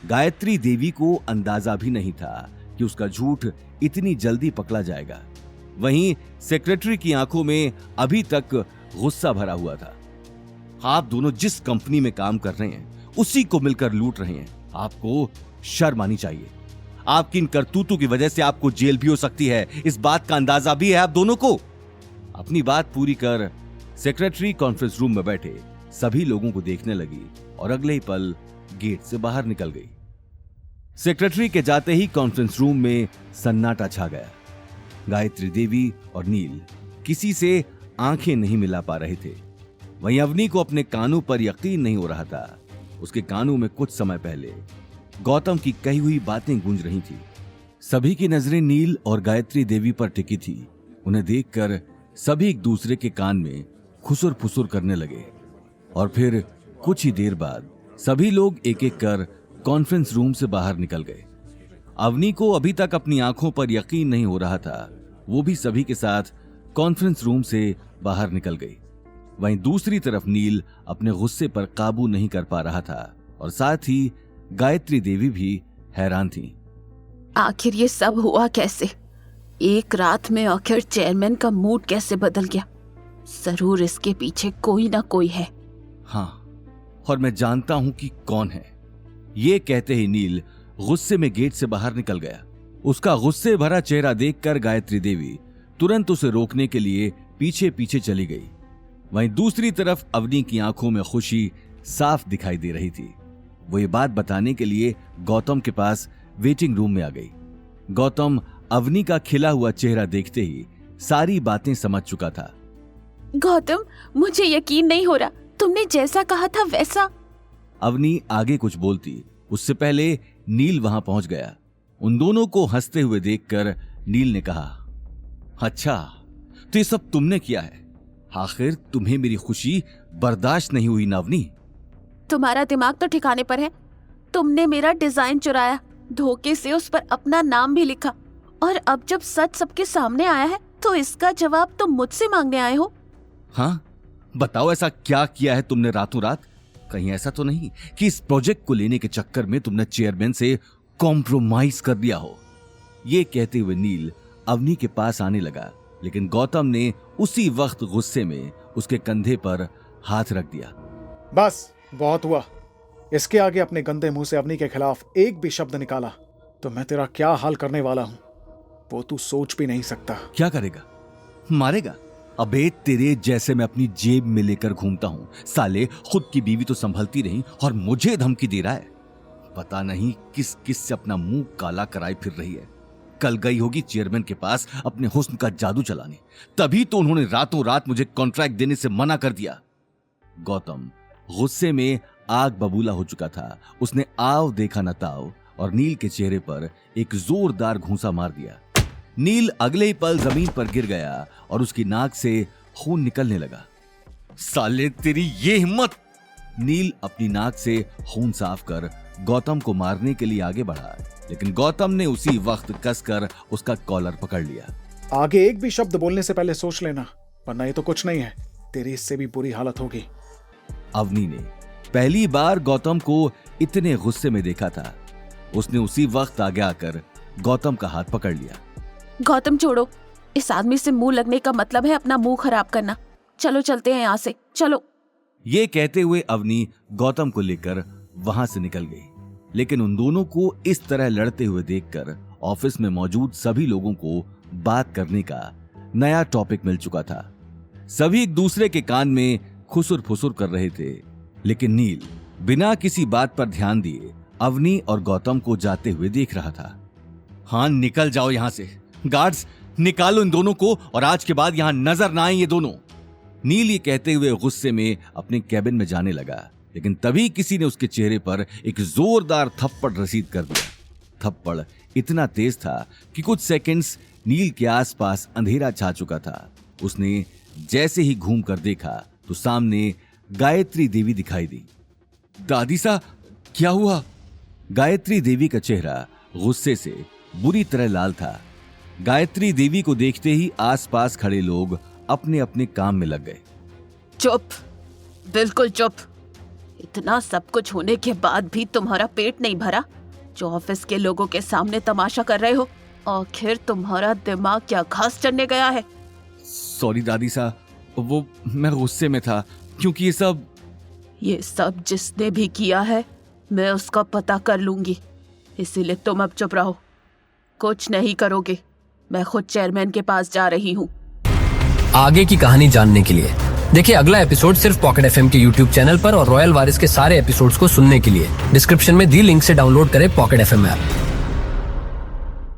गायत्री देवी को अंदाजा भी नहीं था कि उसका झूठ इतनी जल्दी पकड़ा जाएगा। वहीं सेक्रेटरी की आंखों में अभी तक गुस्सा भरा हुआ था। आप दोनों जिस कंपनी में काम कर रहे हैं उसी को मिलकर लूट रहे हैं। आपको शर्म आनी चाहिए। आपकी इन करतूतों की वजह से आपको जेल भी हो सकती है, इस बात का अंदाजा भी है आप दोनों को। अपनी बात पूरी कर सेक्रेटरी कॉन्फ्रेंस रूम में बैठे सभी लोगों को देखने लगी और अगले ही पल गेट से बाहर निकल गई। सेक्रेटरी के जाते ही कॉन्फ्रेंस रूम में सन्नाटा छा गया। गायत्री देवी और नील किसी से आंखें नहीं मिला पा रहे थे। वहीं अवनी को अपने कानों पर यकीन नहीं हो रहा था। उसके कानों में कुछ समय पहले गौतम की कही हुई बातें गूंज रही थी। सभी की नजरें नील और गायत्री देवी पर टिकी थी। उन्हें देखकर सभी एक दूसरे के कान में खुसुर फुसुर करने लगे और फिर कुछ ही देर बाद सभी लोग एक एक कर कॉन्फ्रेंस रूम से बाहर निकल गए। अवनी को अभी तक अपनी आंखों पर यकीन नहीं हो रहा था। वो भी सभी के साथ कॉन्फ्रेंस रूम से बाहर निकल गई। वहीं दूसरी तरफ नील अपने गुस्से पर काबू नहीं कर पा रहा था और साथ ही गायत्री देवी भी हैरान थी। आखिर ये सब हुआ कैसे? एक रात में आखिर चेयरमैन का मूड कैसे बदल गया? जरूर इसके पीछे कोई ना कोई है। हाँ, और मैं जानता हूं कि कौन है। ये कहते ही नील गुस्से में गेट से बाहर निकल गया। उसका गुस्से भरा चेहरा देखकर गायत्री देवी तुरंत उसे रोकने के लिए पीछे पीछे चली गई। वहीं दूसरी तरफ अवनी की आंखों में खुशी साफ दिखाई दे रही थी। वो ये बात बताने के लिए गौतम के पास वेटिंग रूम में आ गई। गौतम अवनी का खिला हुआ चेहरा देखते ही सारी बातें समझ चुका था। गौतम, मुझे यकीन नहीं हो रहा, तुमने जैसा कहा था वैसा। अवनी आगे कुछ बोलती उससे पहले नील वहां पहुंच गया। उन दोनों को हंसते हुए देखकर नील ने कहा, अच्छा तो ये सब तुमने किया है? आखिर तुम्हें मेरी खुशी बर्दाश्त नहीं हुई ना अवनी? तुम्हारा दिमाग तो ठिकाने पर है। तुमने मेरा डिजाइन चुराया, धोखे से उस पर अपना नाम भी लिखा, और अब जब सच सबके सामने आया है तो इसका जवाब तुम मुझसे मांगने आए हो। हाँ, बताओ ऐसा क्या किया है तुमने रातों रात? कहीं ऐसा तो नहीं कि इस प्रोजेक्ट को लेने के चक्कर में तुमने चेयरमैन से कॉम्प्रोमाइज कर दिया हो? ये कहते हुए नील अवनी के पास आने लगा, लेकिन गौतम ने उसी वक्त गुस्से में उसके कंधे पर हाथ रख दिया। बस बहुत हुआ। इसके आगे अपने गंदे मुंह से अवनी के खिलाफ एक भी शब्द निकाला तो मैं तेरा क्या हाल करने वाला हूं वो तू सोच भी नहीं सकता। क्या करेगा? मारेगा? अबे तेरे जैसे मैं अपनी जेब में लेकर घूमता हूं। साले खुद की बीवी तो संभलती नहीं और मुझे धमकी दे रहा है। पता नहीं किस किस से अपना मुंह काला कराए फिर रही है। कल गई होगी चेयरमैन के पास अपने हुस्न का जादू चलाने, तभी तो उन्होंने रातों रात मुझे कॉन्ट्रैक्ट देने से मना कर दिया। गौतम गुस्से में आग बबूला हो चुका था। उसने आव देखा न ताव और नील के चेहरे पर एक जोरदार घूंसा मार दिया। नील अगले ही पल जमीन पर गिर गया और उसकी नाक से खून निकलने लगा। साले तेरी ये हिम्मत! नील अपनी नाक से खून साफ कर गौतम को मारने के लिए आगे बढ़ा, लेकिन गौतम ने उसी वक्त कसकर उसका कॉलर पकड़ लिया। आगे एक भी शब्द बोलने से पहले सोच लेना, वरना ये तो कुछ नहीं है, तेरी इससे भी बुरी हालत होगी। अवनी ने पहली बार गौतम को इतने गुस्से में देखा था। उसने उसी वक्त आगे आकर गौतम का हाथ पकड़ लिया। गौतम छोड़ो, इस आदमी से मुंह लगने का मतलब है अपना मुंह खराब करना। चलो चलते हैं यहाँ से, चलो। ये कहते हुए अवनी गौतम को लेकर वहां से निकल गई, लेकिन उन दोनों को इस तरह लड़ते हुए देखकर ऑफिस में मौजूद सभी लोगों को बात करने का नया टॉपिक मिल चुका था। सभी एक दूसरे के कान में खुसुर फुसुर कर रहे थे, लेकिन नील बिना किसी बात पर ध्यान दिए अवनी और गौतम को जाते हुए देख रहा था। हाँ, निकल जाओ यहां से। गार्ड्स, निकालो इन दोनों को और आज के बाद यहां नजर ना आए ये दोनों। नील ये कहते हुए गुस्से में अपने कैबिन में जाने लगा, लेकिन तभी किसी ने उसके चेहरे पर एक जोरदार थप्पड़ रसीद कर दिया। थप्पड़ इतना तेज था कि कुछ सेकंड्स नील के आसपास अंधेरा छा चुका था। उसने जैसे ही घूम कर देखा तो सामने गायत्री देवी दिखाई दी। दादी सा, क्या हुआ? गायत्री देवी का चेहरा गुस्से से बुरी तरह लाल था। गायत्री देवी को देखते ही आसपास खड़े लोग अपने अपने काम में लग गए। चुप, बिल्कुल चुप। इतना सब कुछ होने के बाद भी तुम्हारा पेट नहीं भरा जो ऑफिस के लोगों के सामने तमाशा कर रहे हो? आखिर तुम्हारा दिमाग क्या घास चढ़ने गया है? सॉरी दादी सा, वो मैं गुस्से में था क्योंकि ये सब जिसने भी किया है मैं उसका पता कर लूंगी, इसीलिए तुम अब चुप रहो, कुछ नहीं करोगे। मैं खुद चेयरमैन के पास जा रही हूँ। आगे की कहानी जानने के लिए देखिए अगला एपिसोड सिर्फ पॉकेट एफएम के यूट्यूब चैनल पर और रॉयल वारिस के सारे एपिसोड्स को सुनने के लिए डिस्क्रिप्शन में दी लिंक से डाउनलोड करें पॉकेट एफएम ऐप।